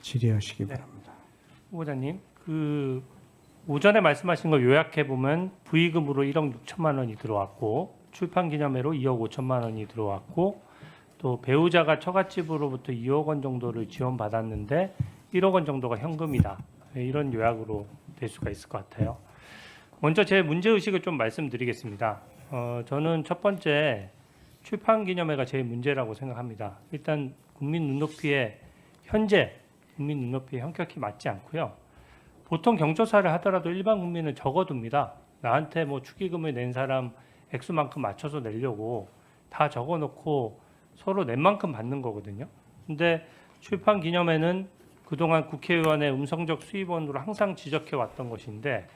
질의하시기 바랍니다. 후보자님, 그 오전에 말씀하신 걸 요약해 보면 부의금으로 1억 6천만 원이 들어왔고 출판 기념회로 2억 5천만 원이 들어왔고 또 배우자가 처갓집으로부터 2억 원 정도를 지원받았는데 1억 원 정도가 현금이다. 이런 요약으로 될 수가 있을 것 같아요. 먼저 제 문제 의식을 좀 말씀드리겠습니다. 저는 첫 번째 출판 기념회가 제일 문제라고 생각합니다. 일단 국민 눈높이에 현재 국민 눈높이에 현격히 맞지 않고요. 보통 경조사를 하더라도 일반 국민은 적어둡니다. 나한테 뭐 축의금을 낸 사람 액수만큼 맞춰서 내려고 다 적어놓고 서로 낸 만큼 받는 거거든요. 근데 출판 기념회는 그동안 국회의원의 음성적 수입원으로 항상 지적해 왔던 것인데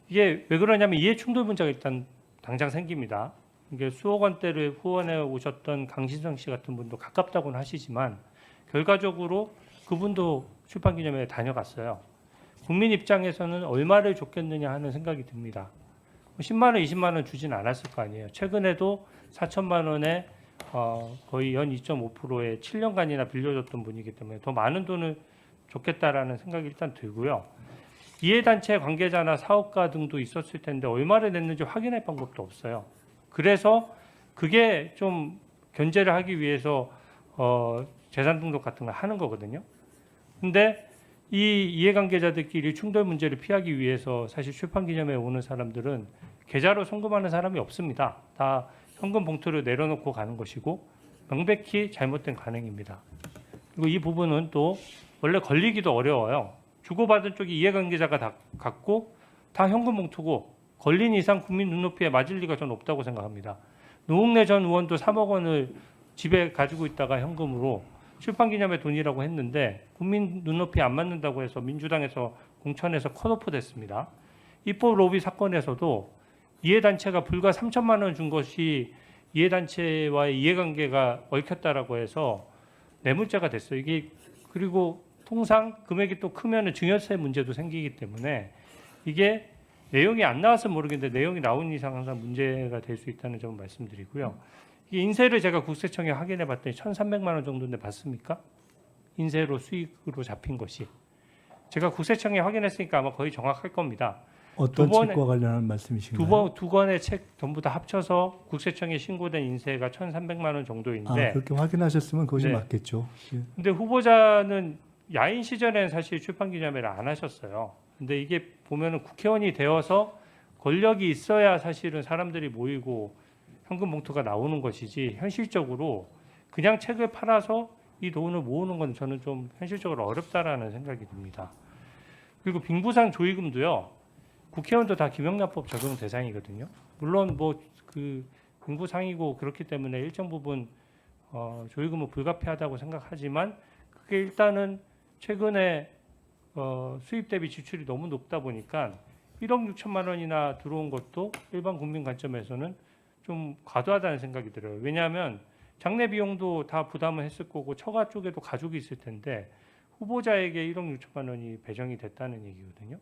이게 왜 그러냐면 이해 충돌 문제가 일단 당장 생깁니다. 이게 수억 원대를 후원해 오셨던 강신성 씨 같은 분도 가깝다고는 하시지만 결과적으로 그분도 출판 기념회에 다녀갔어요. 국민 입장에서는 얼마를 줬겠느냐 하는 생각이 듭니다. 10만 원, 20만 원 주진 않았을 거 아니에요. 최근에도 4천만 원에 거의 연 2.5%의 7년간이나 빌려줬던 분이기 때문에 더 많은 돈을 줬겠다라는 생각이 일단 들고요. 이해단체 관계자나 사업가 등도 있었을 텐데 얼마를 냈는지 확인할 방법도 없어요. 그래서 그게 좀 견제를 하기 위해서 재산 등록 같은 걸 하는 거거든요. 근데 이 이해관계자들끼리 충돌 문제를 피하기 위해서 사실 출판기념회에 오는 사람들은 계좌로 송금하는 사람이 없습니다. 다 현금 봉투를 내려놓고 가는 것이고 명백히 잘못된 관행입니다. 그리고 이 부분은 또 원래 걸리기도 어려워요. 주고받은 쪽이 이해관계자가 다 갖고 다 현금 봉투고 걸린 이상 국민 눈높이에 맞을 리가 전 없다고 생각합니다. 노웅래 전 의원도 3억 원을 집에 가지고 있다가 현금으로 출판기념회 돈이라고 했는데 국민 눈높이에 안 맞는다고 해서 민주당에서 공천에서 컷오프 됐습니다. 입법 로비 사건에서도 이해단체가 불과 3천만 원 준 것이 이해단체와의 이해관계가 얽혔다라고 해서 뇌물죄가 됐어요. 이게 그리고 통상 금액이 또 크면 증여세 문제도 생기기 때문에 이게 내용이 안 나와서 모르겠는데 내용이 나온 이상 항상 문제가 될 수 있다는 점을 말씀드리고요. 이 인세를 제가 국세청에 확인해 봤더니 1,300만 원 정도인데 맞습니까? 인세로 수익으로 잡힌 것이. 제가 국세청에 확인했으니까 아마 거의 정확할 겁니다. 어떤 책과 관련한 말씀이신가요? 두 권의 책 전부 다 합쳐서 국세청에 신고된 인세가 1,300만 원 정도인데 그렇게 확인하셨으면 그것이 네. 맞겠죠. 예. 근데 후보자는 야인 시절에는 사실 출판기념회를 안 하셨어요. 근데 이게 보면은 국회의원이 되어서 권력이 있어야 사실은 사람들이 모이고 현금 봉투가 나오는 것이지 현실적으로 그냥 책을 팔아서 이 돈을 모으는 건 저는 좀 현실적으로 어렵다라는 생각이 듭니다. 그리고 빙부상 조의금도요. 국회의원도 다 김영란법 적용 대상이거든요. 물론 뭐 그 빙부상이고 그렇기 때문에 일정 부분 조의금은 불가피하다고 생각하지만 그게 일단은 최근에 수입 대비 지출이 너무 높다 보니까 1억 6천만 원이나 들어온 것도 일반 국민 관점에서는 좀 과도하다는 생각이 들어요. 왜냐하면 장례 비용도 다 부담을 했을 거고 처가 쪽에도 가족이 있을 텐데 후보자에게 1억 6천만 원이 배정이 됐다는 얘기거든요.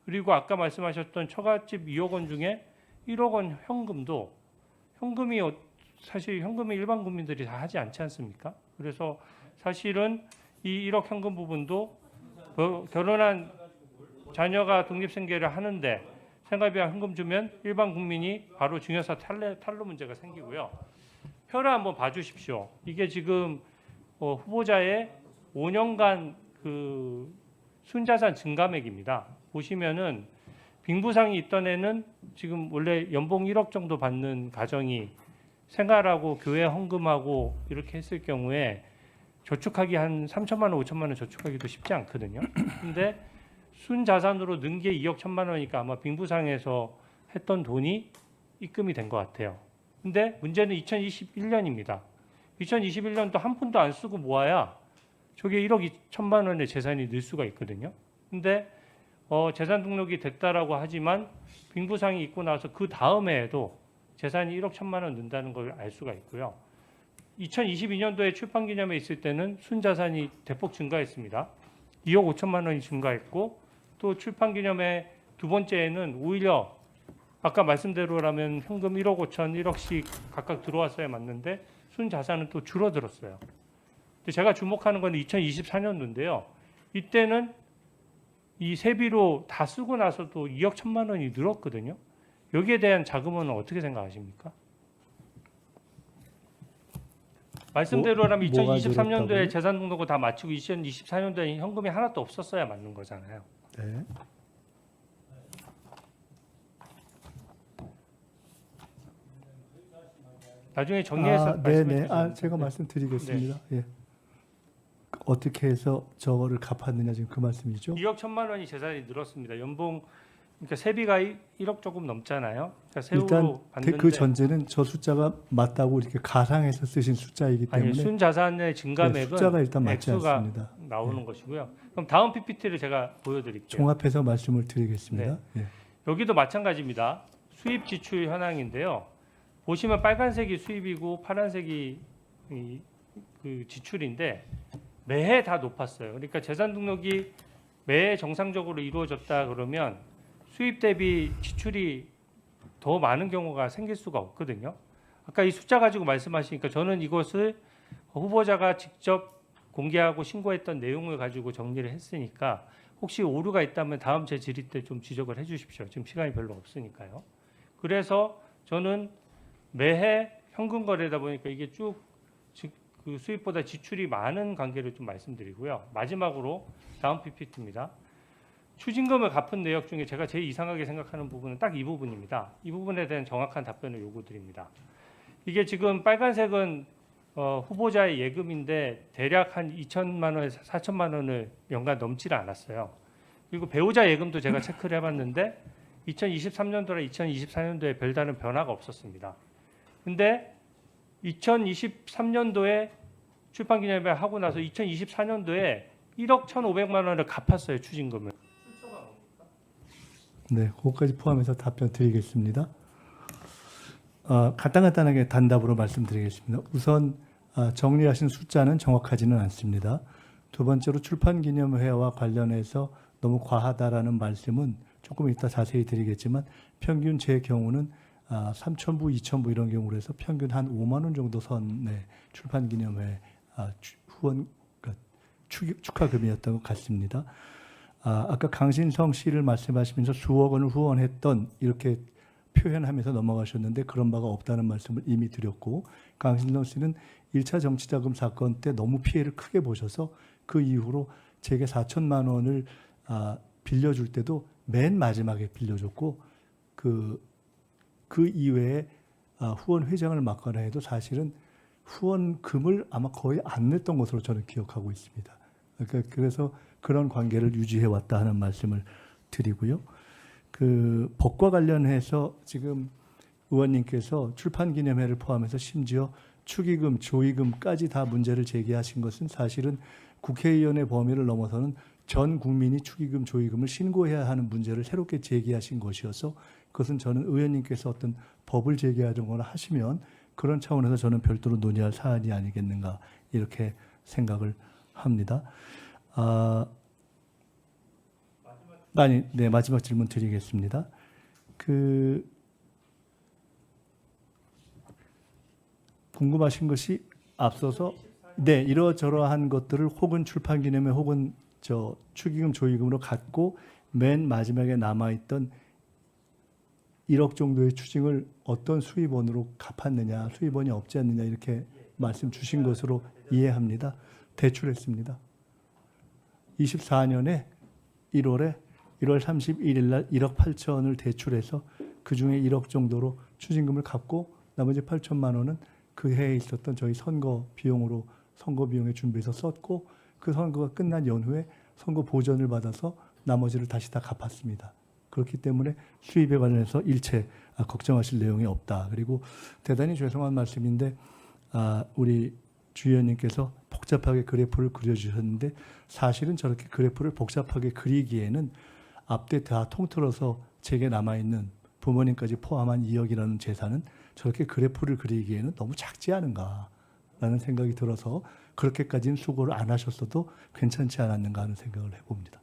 그리고 아까 말씀하셨던 처갓집 2억 원 중에 1억 원 현금도 현금이 사실 현금이 일반 국민들이 다 하지 않지 않습니까? 그래서 사실은 이 1억 현금 부분도 결혼한 자녀가 독립생계를 하는데 생활비와 현금 주면 일반 국민이 바로 증여사 탈루 문제가 생기고요. 표를 한번 봐주십시오. 이게 지금 후보자의 5년간 그 순자산 증감액입니다. 보시면은 빙부상이 있던 애는 지금 원래 연봉 1억 정도 받는 가정이 생활하고 교회 헌금하고 이렇게 했을 경우에 저축하기 한 3천만 원, 5천만 원 저축하기도 쉽지 않거든요. 근데 순자산으로 는 게 2억 1천만 원이니까 아마 빙부상에서 했던 돈이 입금이 된 것 같아요. 근데 문제는 2021년입니다. 2021년도 한 푼도 안 쓰고 모아야 저게 1억 2천만 원의 재산이 늘 수가 있거든요. 근데 재산 등록이 됐다라고 하지만 빙부상이 있고 나서 그 다음 해에도 재산이 1억 1천만 원 는다는 걸 알 수가 있고요. 2022년도에 출판기념회 있을 때는 순자산이 대폭 증가했습니다. 2억 5천만 원이 증가했고 또 출판기념회 두 번째에는 오히려 아까 말씀대로라면 현금 1억 5천, 1억씩 각각 들어왔어야 맞는데 순자산은 또 줄어들었어요. 근데 제가 주목하는 건 2024년도인데요. 이때는 이 세비로 다 쓰고 나서도 2억 1천만 원이 늘었거든요. 여기에 대한 자금은 어떻게 생각하십니까? 말씀대로라면 뭐가 2023년도에 늘었다고요? 재산 등록을 다 마치고 2024년도에 현금이 하나도 없었어야 맞는 거잖아요. 네. 나중에 정리해서 네네. 말씀해 주시면 제가 말씀드리겠습니다. 예. 어떻게 해서 저거를 갚았느냐 지금 그 말씀이죠? 2억 1천만 원이 재산이 늘었습니다. 연봉 그러니까 세비가 1억 조금 넘잖아요. 그러니까 세후로 일단 받는데 그 전제는 저 숫자가 맞다고 이렇게 가상해서 쓰신 숫자이기 아니 때문에 순자산의 증감액은 숫자가 일단 맞지 액수가 않습니다. 나오는 것이고요. 그럼 다음 PPT를 제가 보여드릴게요. 종합해서 말씀을 드리겠습니다. 예. 여기도 마찬가지입니다. 수입 지출 현황인데요. 보시면 빨간색이 수입이고 파란색이 그 지출인데 매해 다 높았어요. 그러니까 재산 등록이 매해 정상적으로 이루어졌다 그러면 수입 대비 지출이 더 많은 경우가 생길 수가 없거든요. 아까 이 숫자 가지고 말씀하시니까 저는 이것을 후보자가 직접 공개하고 신고했던 내용을 가지고 정리를 했으니까 혹시 오류가 있다면 다음 제 질의 때 좀 지적을 해 주십시오. 지금 시간이 별로 없으니까요. 그래서 저는 매해 현금 거래다 보니까 이게 쭉 그 수입보다 지출이 많은 관계를 좀 말씀드리고요. 마지막으로 다음 PPT입니다. 추징금을 갚은 내역 중에 제가 제일 이상하게 생각하는 부분은 딱 이 부분입니다. 이 부분에 대한 정확한 답변을 요구드립니다. 이게 지금 빨간색은 후보자의 예금인데 대략 한 2천만 원에서 4천만 원을 연간 넘지를 않았어요. 그리고 배우자 예금도 제가 체크를 해봤는데 2023년도랑 2024년도에 별다른 변화가 없었습니다. 근데 2023년도에 출판기념회 하고 나서 2024년도에 1억 1,500만 원을 갚았어요. 추징금을. 네, 그것까지 포함해서 답변 드리겠습니다. 간단하게 단답으로 말씀드리겠습니다. 우선 정리하신 숫자는 정확하지는 않습니다. 두 번째로 출판기념회와 관련해서 너무 과하다라는 말씀은 조금 이따 자세히 드리겠지만 평균 제 경우는 3,000부, 2,000부 이런 경우로 해서 평균 한 5만 원 정도 선의 출판기념회 후원 그러니까 축하금이었던 것 같습니다. 아까 강신성 씨를 말씀하시면서 수억 원을 후원했던 이렇게 표현하면서 넘어가셨는데 그런 바가 없다는 말씀을 이미 드렸고 강신성 씨는 1차 정치자금 사건 때 너무 피해를 크게 보셔서 그 이후로 제게 4천만 원을 빌려줄 때도 맨 마지막에 빌려줬고 그 이외에 후원 회장을 맡거나 해도 사실은 후원금을 아마 거의 안 냈던 것으로 저는 기억하고 있습니다. 그러니까 그래서 그런 관계를 유지해 왔다 하는 말씀을 드리고요. 그 법과 관련해서 지금 의원님께서 출판기념회를 포함해서 심지어 축의금, 조의금까지 다 문제를 제기하신 것은 사실은 국회의원의 범위를 넘어서는 전 국민이 축의금, 조의금을 신고해야 하는 문제를 새롭게 제기하신 것이어서 그것은 저는 의원님께서 어떤 법을 제기하거나 하시면 그런 차원에서 저는 별도로 논의할 사안이 아니겠는가 이렇게 생각을 합니다. 마지막 질문 드리겠습니다. 궁금하신 것이 앞서서 이러저러한 것들을 혹은 출판기념회 혹은 축의금, 조의금으로 갖고 맨 마지막에 남아있던 1억 정도의 추징을 어떤 수입원으로 갚았느냐, 수입원이 없지 않느냐 이렇게 말씀 주신 것으로 이해합니다. 대출했습니다. 24년에 1월 31일 날 1억 8천을 대출해서 그중에 1억 정도로 추징금을 갚고 나머지 8천만 원은 그 해에 있었던 저희 선거 비용에 준비해서 썼고 그 선거가 끝난 연후에 선거 보전을 받아서 나머지를 다시 다 갚았습니다. 그렇기 때문에 수입에 관련해서 일체 걱정하실 내용이 없다. 그리고 대단히 죄송한 말씀인데 우리 주 의원님께서 복잡하게 그래프를 그려주셨는데 사실은 저렇게 그래프를 복잡하게 그리기에는 앞뒤 다 통틀어서 제게 남아있는 부모님까지 포함한 2억이라는 재산은 저렇게 그래프를 그리기에는 너무 작지 않은가라는 생각이 들어서 그렇게까지는 수고를 안 하셨어도 괜찮지 않았는가 하는 생각을 해봅니다.